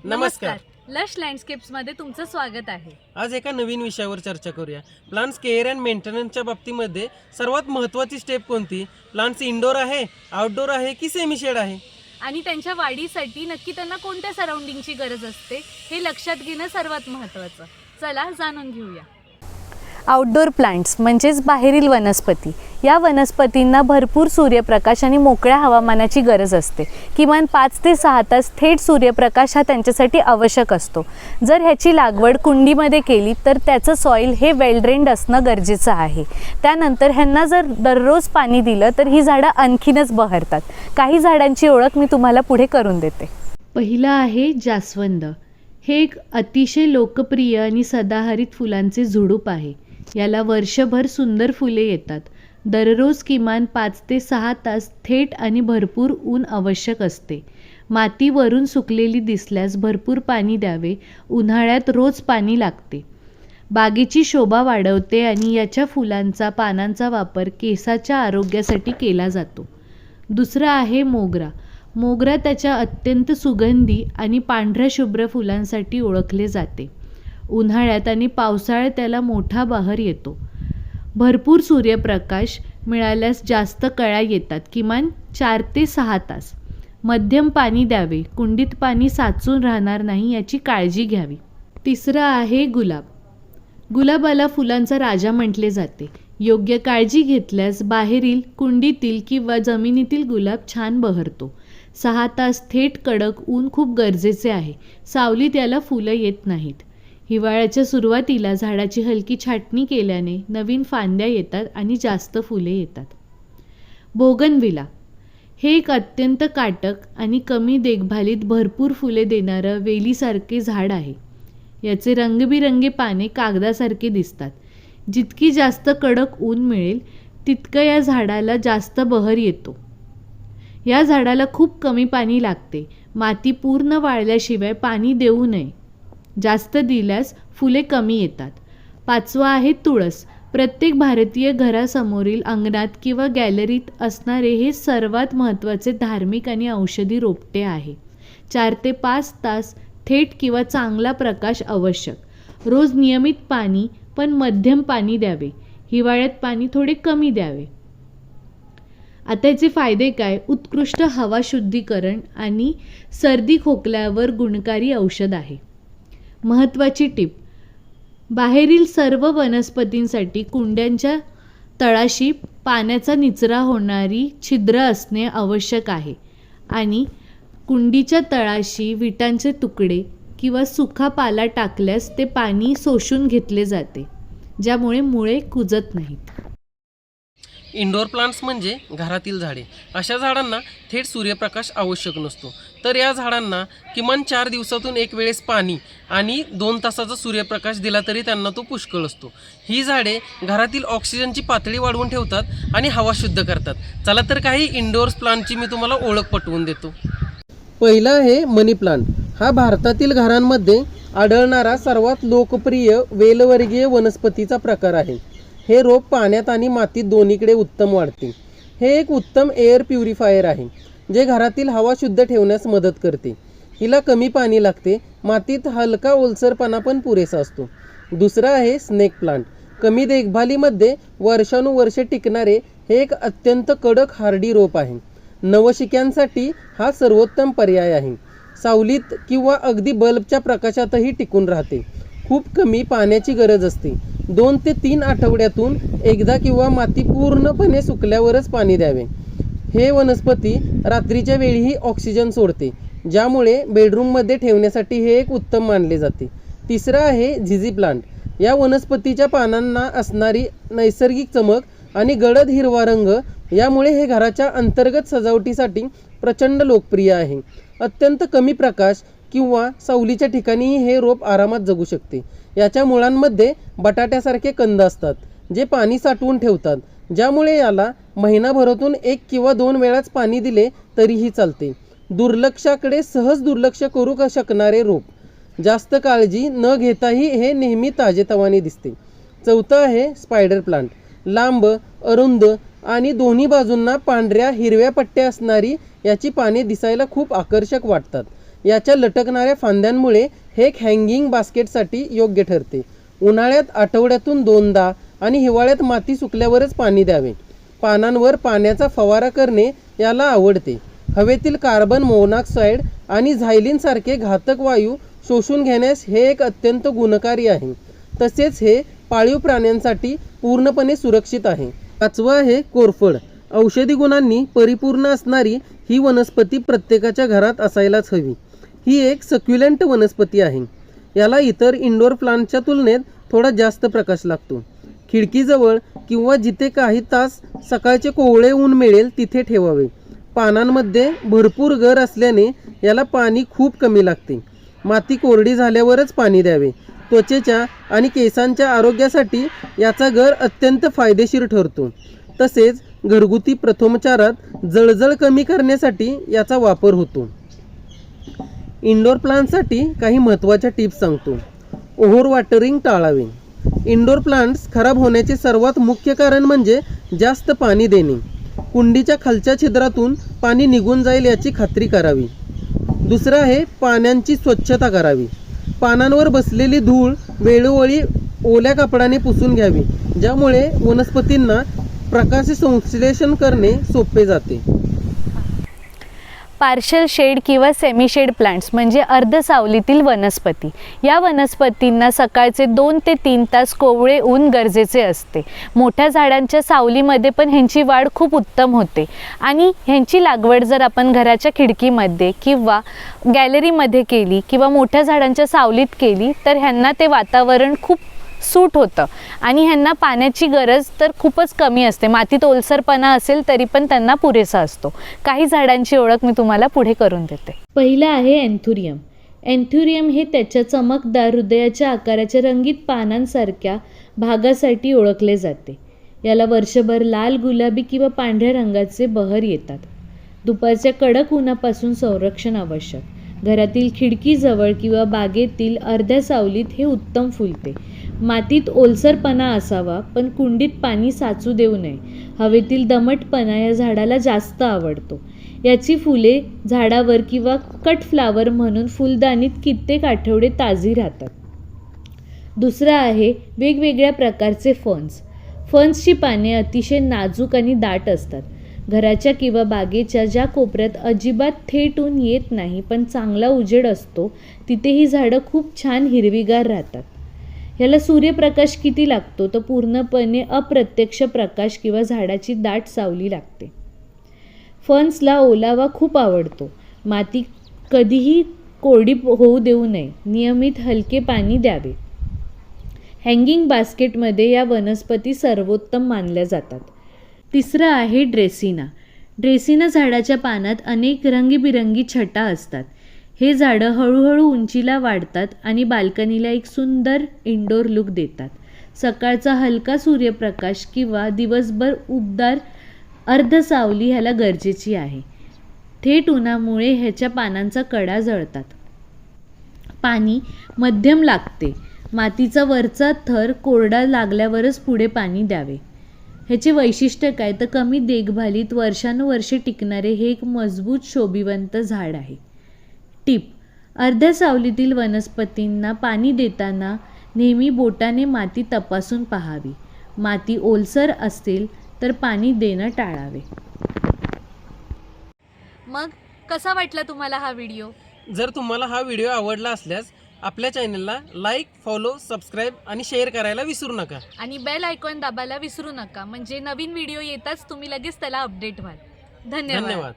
नमस्कार. लश लँडस्केप्समध्ये तुमचं स्वागत आहे. आज एका नवीन विषयावर चर्चा करूया. प्लांट्स केअर अँड मेंटेनन्सच्या बाबतीमध्ये सर्वात महत्त्वाची स्टेप कोणती? प्लांट्स इनडोर आहे, आउटडोर आहे की सेमी शेड आहे? आणि त्यांच्या वाढीसाठी नक्की त्यांना कोणत्या सराउंडिंगची गरज असते हे लक्षात घेणं सर्वात महत्त्वाचं. चला जाणून घेऊया. आउटडोर प्लांट्स म्हणजेच बाहेरील वनस्पती. या वनस्पतींना भरपूर सूर्यप्रकाश आणि मोकळ्या हवामानाची गरज असते. किमान 5 ते 6 तास थेट सूर्यप्रकाश हा त्यांच्यासाठी आवश्यक असतो. जर ह्याची लागवड कुंडीमध्ये केली तर त्याचं सॉईल हे वेल ड्रेन्ड असणं गरजेचं आहे. त्यानंतर ह्यांना जर दररोज पाणी दिलं तर ही झाडं आणखीनच बहरतात. काही झाडांची ओळख मी तुम्हाला पुढे करून देते. पहिलं आहे जास्वंद. हे एक अतिशय लोकप्रिय आणि सदाहरित फुलांचे झुडूप आहे. याला वर्षभर सुंदर फुले येतात. दररोज किमान 5 ते 6 तास थेट आणि भरपूर ऊन आवश्यक असते. माती वरून सुकलेली दिसल्यास भरपूर पाणी द्यावे. उन्हाळ्यात रोज पाणी लागते. बागेची शोभा वाढवते आणि याच्या फुलांचा पानांचा वापर केसाच्या आरोग्यासाठी केला जातो. दुसरा आहे मोगरा. मोगरा त्याच्या अत्यंत सुगंधी आणि पांढऱ्या शुभ्र फुलांसाठी ओळखले जाते. उन्हाळ्यात आणि पावसाळ्यात त्याला मोठा बहर येतो. भरपूर सूर्यप्रकाश मिळाल्यास जास्त कळ्या येतात. किमान 4 ते 6 तास. मध्यम पाणी द्यावे. कुंडीत पाणी साचून राहणार नाही याची काळजी घ्यावी. तिसरं आहे गुलाब. गुलाबाला फुलांचा राजा म्हटले जाते. योग्य काळजी घेतल्यास बाहेरील, कुंडीतील किंवा जमिनीतील गुलाब छान बहरतो. 6 तास थेट कडक ऊन खूप गरजेचे आहे. सावलीत याला फुलं येत नाहीत. हिवाळ्याच्या सुरुवातीला झाडाची हलकी छाटणी केल्याने नवीन फांद्या येतात आणि जास्त फुले येतात. बोगनविला. हे एक अत्यंत काटक आणि कमी देखभालीत भरपूर फुले देणारं वेलीसारखे झाड आहे. याचे रंगबिरंगी पाने कागदासारखे दिसतात. जितकी जास्त कडक ऊन मिळेल तितकं या झाडाला जास्त बहर येतो. या झाडाला खूप कमी पाणी लागते. माती पूर्ण वाळल्याशिवाय पाणी देऊ नये. जास्त दिल्यास फुले कमी येतात. 5वा आहे तुळस. प्रत्येक भारतीय घरासमोरील अंगणात किंवा गॅलरीत असणारे हे सर्वात महत्त्वाचे धार्मिक आणि औषधी रोपटे आहे. 4 ते 5 तास थेट किंवा चांगला प्रकाश आवश्यक. रोज नियमित पाणी पण मध्यम पाणी द्यावे. हिवाळ्यात पाणी थोडे कमी द्यावे. आता याचे फायदे काय? उत्कृष्ट हवा शुद्धीकरण आणि सर्दी खोकल्यावर गुणकारी औषध आहे. महत्त्वाची टीप. बाहेरील सर्व वनस्पतींसाठी कुंड्यांच्या तळाशी पाण्याचा निचरा होणारी छिद्र असणे आवश्यक आहे आणि कुंडीच्या तळाशी विटांचे तुकडे किंवा सुखा पाला टाकल्यास ते पाणी शोषून घेतले जाते, ज्यामुळे मुळे कुजत नाहीत. इंडोर प्लांट्स म्हणजे घरातील झाडे. अशा झाडांना थेट सूर्यप्रकाश आवश्यक नसतो. तर या झाडांना किमान 4 दिवसातून एक वेळेस पाणी आणि 2 तासाचा सूर्यप्रकाश दिला तरी त्यांना तो पुष्कळ असतो. ही झाडे घरातील ऑक्सिजनची पातळी वाढवून ठेवतात आणि हवा शुद्ध करतात. चला तर काही इंडोर प्लांटची मी तुम्हाला ओळख पटवून देतो. पहिला आहे मनी प्लांट. हा भारतातील घरांमध्ये आढळणारा सर्वात लोकप्रिय वेलवर्गीय वनस्पतीचा प्रकार आहे. हे रोप पाण्यात आणि मातीत दोन्हीकडे उत्तम वाढते. हे एक उत्तम एअर प्युरिफायर आहे जे घरातील हवा शुद्ध ठेवण्यास मदत करते. हिला कमी पाणी लागते. मातीत हलका ओलसरपणा पण पुरेसा असतो. दुसरा आहे स्नेक प्लांट. कमी देखभालीमध्ये वर्षानुवर्षे टिकणारे हे एक अत्यंत कडक हार्डी रोप आहे. नवशिक्यांसाठी हा सर्वोत्तम पर्याय आहे. सावलीत किंवा अगदी बल्बच्या प्रकाशातही टिकून राहते. खूप कमी पाण्याची गरज असते. 2 ते 3 आठवड्यातून एकदा किंवा माती पूर्णपणे सुकल्यावरच पाणी द्यावे. हे वनस्पती रात्रीच्या वेळीही ऑक्सिजन सोडते, ज्यामुळे बेडरूममध्ये ठेवण्यासाठी हे एक उत्तम मानले जाते. तिसरं आहे झिझी प्लांट. या वनस्पतीच्या पानांना असणारी नैसर्गिक चमक आणि गडद हिरवा रंग यामुळे हे घराच्या अंतर्गत सजावटीसाठी प्रचंड लोकप्रिय आहे. अत्यंत कमी प्रकाश किंवा सावलीच्या ठिकाणीही हे रोप आरामात जगू शकते. याच्या मुळांमध्ये बटाट्यासारखे कंद असतात जे पाणी साठवून ठेवतात, ज्यामुळे याला महिनाभरातून 1 किंवा 2 वेळाच पाणी दिले तरीही चालते. दुर्लक्षाकडे सहज दुर्लक्ष करू शकणारे रोप. जास्त काळजी न घेताही हे नेहमी ताजेतवाने दिसते. चौथं आहे स्पायडर प्लांट. लांब, अरुंद आणि दोन्ही बाजूंना पांढऱ्या हिरव्या पट्ट्या असणारी याची पाने दिसायला खूप आकर्षक वाटतात. याच्या लटकणाऱ्या फांद्यांमुळे हे एक हँगिंग बास्केटसाठी योग्य ठरते. उन्हाळ्यात आठवड्यातून 2दा आणि हिवाळ्यात माती सुकल्यावरच पाणी द्यावे. पानांवर पाण्याचा फवारा करणे याला आवडते. हवेतील कार्बन मोनॉक्साईड आणि झायलिनसारखे घातक वायू शोषून घेण्यास हे एक अत्यंत गुणकारी आहे. तसेच हे पाळीव प्राण्यांसाठी पूर्णपणे सुरक्षित आहे. 5वं आहे कोरफड. औषधी गुणांनी परिपूर्ण असणारी ही वनस्पती प्रत्येकाच्या घरात असायलाच हवी. ही एक सक्युलेंट वनस्पती आहे. याला इतर इंडोर प्लांटच्या तुलनेत थोडा जास्त प्रकाश लागतो. खिडकीजवळ किंवा जिथे काही तास सकाळचे कोवळे ऊन मिळेल तिथे ठेवावे. पानांमध्ये भरपूर गर असल्याने याला पाणी खूप कमी लागते. माती कोरडी झाल्यावरच पाणी द्यावे. त्वचेच्या आणि केसांच्या आरोग्यासाठी याचा गर अत्यंत फायदेशीर ठरतो. तसेच घरगुती प्रथमोपचारात जळजळ कमी करण्यासाठी याचा वापर होतो. इंडोर प्लांटसाठी काही महत्त्वाच्या टिप्स सांगतो. ओव्हर वॉटरिंग टाळावे. इंडोर प्लांट्स खराब होण्याचे सर्वात मुख्य कारण म्हणजे जास्त पाणी देणे. कुंडीच्या खालच्या छिद्रातून पाणी निघून जाईल याची खात्री करावी. दुसरं आहे पानांची स्वच्छता करावी. पानांवर बसलेली धूळ वेळोवेळी ओल्या कापडाने पुसून घ्यावी, ज्यामुळे वनस्पतींना प्रकाश संश्लेषण करणे सोपे जाते. पार्शल शेड किंवा सेमी शेड प्लांट्स म्हणजे अर्ध सावलीतील वनस्पती. या वनस्पतींना सकाळचे 2 ते 3 तास कोवळे ऊन गरजेचे असते. मोठ्या झाडांच्या सावलीमध्ये पण ह्यांची वाढ खूप उत्तम होते आणि ह्यांची लागवड जर आपण घराच्या खिडकीमध्ये किंवा गॅलरीमध्ये केली किंवा मोठ्या झाडांच्या सावलीत केली तर ह्यांना ते वातावरण खूप सूट होतं आणि ह्यांना पाण्याची गरज तर खूपच कमी असते. मातीत ओलसरपणा असेल तरी पण त्यांना पुरेसा असतो. काही झाडांची ओळख मी तुम्हाला पुढे करून देते. पहिलं आहे एन्थुरियम. एन्थुरियम हे त्याच्या चमकदार हृदयाच्या आकाराच्या रंगीत पानांसारख्या भागासाठी ओळखले जाते. याला वर्षभर लाल, गुलाबी किंवा पांढऱ्या रंगाचे बहर येतात. दुपारच्या कडक उन्हापासून संरक्षण आवश्यक. घरातील खिडकीजवळ किंवा बागेतील अर्ध्या सावलीत हे उत्तम फुलते. मातीत ओलसरपणा असावा पण कुंडीत पाणी साचू देऊ नये. हवेतील दमटपणा या झाडाला जास्त आवडतो. याची फुले झाडावर किंवा कट फ्लावर म्हणून फुलदाणीत कित्येक आठवडे ताजी राहतात. दुसरं आहे वेगवेगळ्या प्रकारचे फर्न्स. फर्न्सची पाने अतिशय नाजूक आणि दाट असतात. घराच्या किंवा बागेच्या ज्या कोपऱ्यात अजिबात थेट ऊन येत नाही पण चांगला उजेड असतो तिथे ही झाडं खूप छान हिरवीगार राहतात. ह्याला सूर्यप्रकाश किती लागतो तर पूर्णपणे अप्रत्यक्ष प्रकाश किंवा झाडाची दाट सावली लागते. फर्न्सला ओलावा खूप आवडतो. माती कधीही कोरडी होऊ देऊ नये. नियमित हलके पाणी द्यावे. हँगिंग बास्केटमध्ये या वनस्पती सर्वोत्तम मानल्या जातात. तिसरं आहे ड्रेसिना. ड्रेसिना झाडाच्या पानात अनेक रंगीबिरंगी छटा असतात. हे झाडं हळूहळू उंचीला वाढतात आणि बाल्कनीला एक सुंदर इंडोर लुक देतात. सकाळचा हलका सूर्यप्रकाश किंवा दिवसभर उबदार अर्ध सावली ह्याला गरजेची आहे. थेट उन्हामुळे ह्याच्या पानांचा कडा जळतात. पाणी मध्यम लागते. मातीचा वरचा थर कोरडा लागल्यावरच पुढे पाणी द्यावे. ह्याचे वैशिष्ट्य काय तर कमी देखभालीत वर्षानुवर्षे टिकणारे हे एक मजबूत शोभिवंत झाड आहे. टिप: अर्ध्या सावलीतील वनस्पतींना पाणी देताना नेहमी बोटाने माती तपासून पाहावी. माती ओलसर असेल तर पाणी देणं टाळावे. मग कसा वाटला तुम्हाला हा व्हिडिओ? जर तुम्हाला हा व्हिडिओ आवडला असल्यास आपल्या चॅनलला लाईक, फॉलो, सबस्क्राईब आणि शेअर करायला विसरू नका. आणि बेल आयकॉन दाबायला विसरू नका म्हणजे नवीन व्हिडिओ येताच तुम्ही लगेच त्याला अपडेट व्हाल. धन्यवाद.